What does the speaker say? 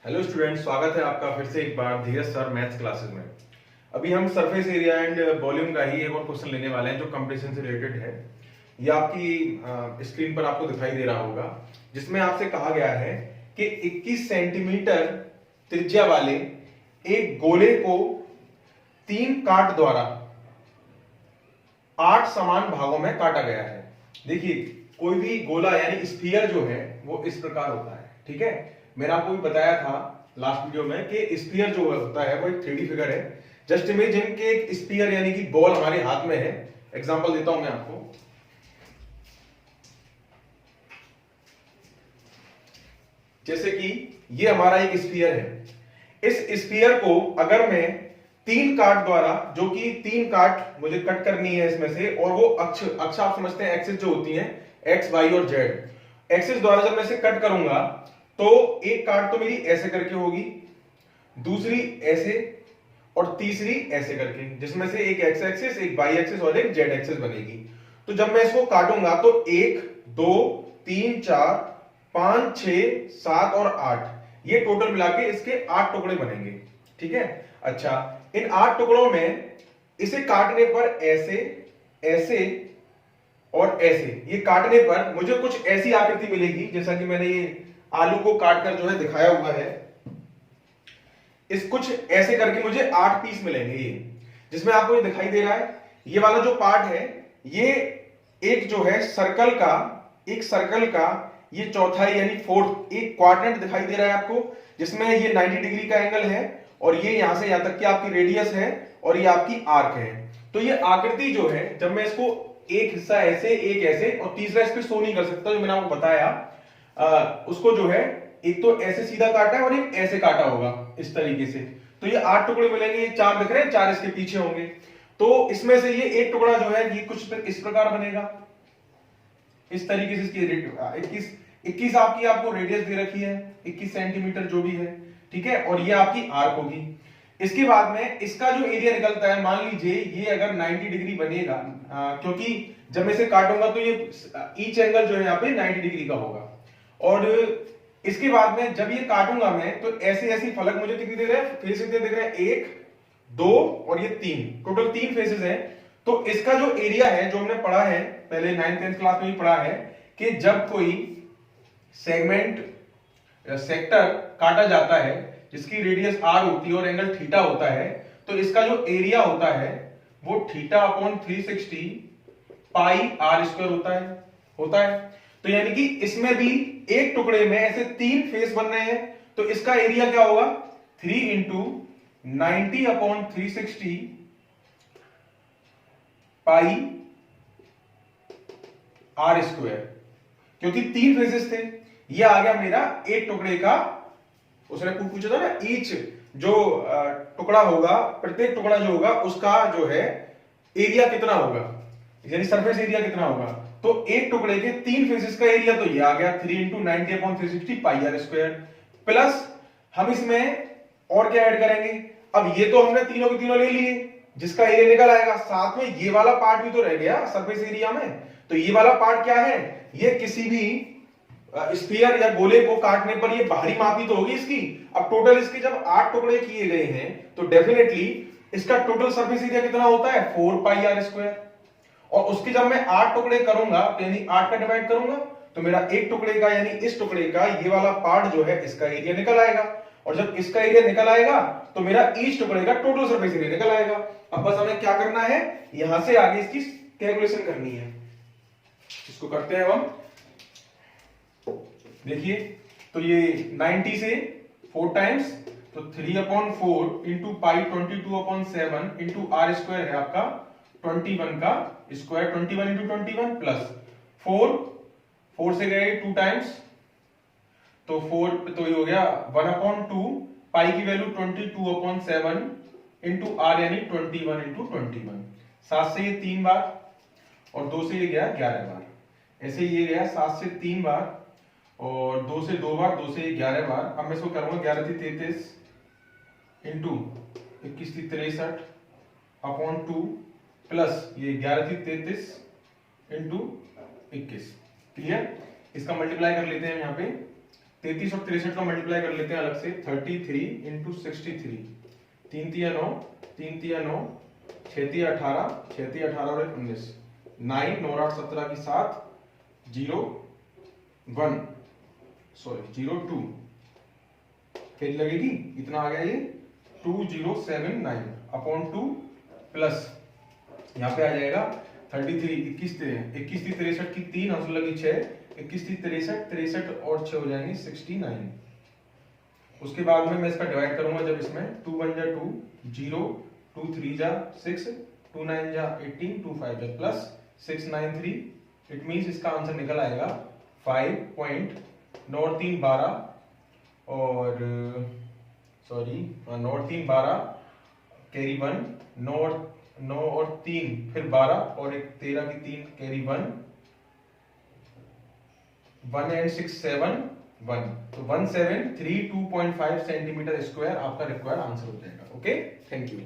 Hello student, स्वागत है आपका फिर से एक बार धीरज सर मैथ्स क्लासेस में। अभी हम सरफेस एरिया एंड वॉल्यूम का ही एक और क्वेश्चन लेने वाले हैं जो कंपटीशन से रिलेटेड है। ये आपकी स्क्रीन पर आपको दिखाई दे रहा होगा, जिसमें आपसे कहा गया है कि 21 सेंटीमीटर त्रिज्या वाले एक गोले को 3 काट द्वारा 8 समान भागों में काटा गया है। देखिए, कोई भी गोला यानी स्फीयर जो है वो इस प्रकार होता है, ठीक है। मैंने आपको भी बताया था लास्ट वीडियो में कि स्फीयर जो होता है वो एक 3D फिगर है। जस्ट इमेजिन कि एक स्फीयर यानी कि बॉल हमारे हाथ में है। एग्जांपल देता हूं मैं आपको। जैसे कि ये हमारा एक स्फीयर है। इस स्फीयर को अगर मैं 3 काट द्वारा, जो कि 3 काट मुझे कट करनी है इसमें से, और वो अक्ष आप समझते हैं एक्सिस जो होती है एक्स वाई और जेड, एक्सिस द्वारा जब मैं इसे कट करूंगा तो एक काट तो मेरी ऐसे करके होगी, दूसरी ऐसे और तीसरी ऐसे करके, जिसमें से एक एक्स एक्सिस, एक वाई एक्सिस और एक जेड एक्सिस बनेगी। तो जब मैं इसको काटूंगा तो 1 2 3 4 5 6 7 और 8, ये टोटल मिला के इसके 8 टुकड़े बनेंगे, ठीक है। अच्छा, इन 8 टुकड़ों में इसे काटने पर ऐसे, ऐसे और ऐसे, ये काटने पर मुझे कुछ ऐसी आकृति मिलेगी जैसा कि मैंने ये आलू को काटकर जो है दिखाया हुआ है। इस कुछ ऐसे करके मुझे 8 पीस मिलेंगे, ये जिसमें आपको ये दिखाई दे रहा है। ये वाला जो पार्ट है ये एक जो है सर्कल का, एक सर्कल का ये चौथाई यानी फोर्थ, एक क्वाड्रेंट दिखाई दे रहा है आपको, जिसमें ये 90 डिग्री का एंगल है और ये यहां से यहां तक की आपकी रेडियस है और ये आपकी आर्क है। तो ये आकृति जो है, जब मैं इसको एक हिस्सा ऐसे, एक ऐसे और तीसरा इस पे शो नहीं कर सकता, जो मैंने आपको बताया, उसको जो है एक तो ऐसे सीधा काटा है और एक ऐसे काटा होगा इस तरीके से। तो ये 8 टुकड़े मिलेंगे, ये 4 दिख रहे हैं, 4 इसके पीछे होंगे। तो इसमें से ये एक टुकड़ा जो है ये कुछ इस प्रकार बनेगा, इस तरीके से। इसकी 21 आपकी आपको रेडियस दे रखी है, 21 सेंटीमीटर जो भी है, ठीक है। और ये आपकी आर्क होगी। इसके बाद में इसका जो एरिया निकलता है, मान लीजिए ये अगर 90 डिग्री बनेगा, क्योंकि जब मैं इसे काटूंगा तो ये ईच एंगल जो है यहाँ पे 90 डिग्री का होगा। और इसके बाद में जब ये काटूंगा मैं तो ऐसे ऐसी फलक मुझे कितनी दे रहे हैं, फेसेस दिख रहे हैं, 1 2 और ये 3, टोटल 3 फेसेस हैं। तो इसका जो एरिया है, जो हमने पढ़ा है पहले 9th 10th क्लास में भी पढ़ा है, कि जब कोई सेगमेंट सेक्टर काटा जाता है जिसकी रेडियस आर होती है और एंगल थीटा होता है, तो इसका जो एरिया होता है वो theta upon 360 pi R square होता है। तो यानी कि इसमें भी एक टुकड़े में ऐसे 3 फेस बन रहे हैं, तो इसका एरिया क्या होगा, 3 into 90 upon 360 pi R square, क्योंकि 3 फेसेस थे। ये आ गया मेरा एक टुकड़े का, उसने पूछा था ना, ईच जो टुकड़ा होगा, प्रत्येक टुकड़ा जो होगा उसका जो है एरिया कितना होगा, यानी सरफेस एरिया कितना होगा। तो एक टुकड़े के 3 फेसेस का एरिया तो ये आ गया 3 into 90 upon 360 pi R square, plus हम इसमें और क्या ऐड करेंगे। अब ये तो हमने तीनों के तीनों ले लिए, जिसका एरिया निकल आएगा, साथ में ये वाला पार्ट भी तो रह गया सरफेस एरिया में। तो ये वाला पार्ट क्या है, ये किसी भी स्फीयर या गोले को काटने पर ये बाहरी मापी तो होगी इसकी। अब टोटल इसके जब 8 टुकड़े किए गए हैं तो डेफिनेटली इसका टोटल सरफेस एरिया कितना होता है, 4 पाई आर स्क्वायर। और उसके जब मैं 8 टुकड़े करूंगा तो यानी 8 का डिवाइड करूंगा तो मेरा एक टुकड़े का यानी इस टुकड़े का ये वाला पार्ट जो है इसका एरिया निकल आएगा। और जब इसका एरिया निकल आएगा तो मेरा ईच टुकड़े का टोटल सरफेस एरिया निकल आएगा। अब बस हमें क्या करना है, यहां से आगे इसकी कैलकुलेशन करनी है। इसको करते हैं हम। देखिए, तो ये 90 से 4 टाइम्स, तो 3 upon 4 into pi 22 upon 7 into R square है आपका 21 का स्क्वायर, 21 इंटू 21 प्लस 4 से गए 2 टाइम्स, तो 4 तो ये हो गया 1 अपॉन 2, पाई की वैल्यू 22 अपॉन 7 इंटू आर यानी 21 इंटू 21। 7 से ये 3 बार और 2 से ये गया 11 बार, ऐसे ये गया 7 से 3 बार और 2 से 2 बार, 2 से 11 बार। अब मैं इसको करूंगा 11 थी 33 इंटू 21 थी 63 अपॉन 2 प्लस ये 11 थी 33 इंटू 21। क्लियर, इसका मल्टीप्लाई कर लेते हैं यहाँ पे, 33 और 63 का मल्टीप्लाई कर लेते हैं अलग से। 33 इंटू 63, 3 तिया 9, 3 तिया 9, 6 तिया 18, 6 तिया 18 और 19, 9 9 8 17 की 7, 0 1 सॉरी 0 2, फिर लगेगी इतना आ गया ये 2079 अपॉन 2 प्लस यहाँ पे आ जाएगा 33, 21 21 थी 63 की 3 और लगी 6, 21 थी 63, 63 और 6 हो जाएंगे 69। उसके बाद में मैं इसका डिवाइड करूंगा जब इसमें 2 1 जा 2 0, 2 3 जा 6, 2 9 जा 18, 2 5 जा प्लस 693। इट मींस इसका आंसर निकल आएगा 5.9 और 3 12 और सॉरी 9 और 3 12 कैरी 1, 9 और 3 फिर 12 और एक 13 की 3 कैरी 1 एंड 6 7 1, तो 1732.5 सेंटीमीटर स्क्वायर आपका रिक्वायर्ड आंसर हो जाएगा। Okay, thank you.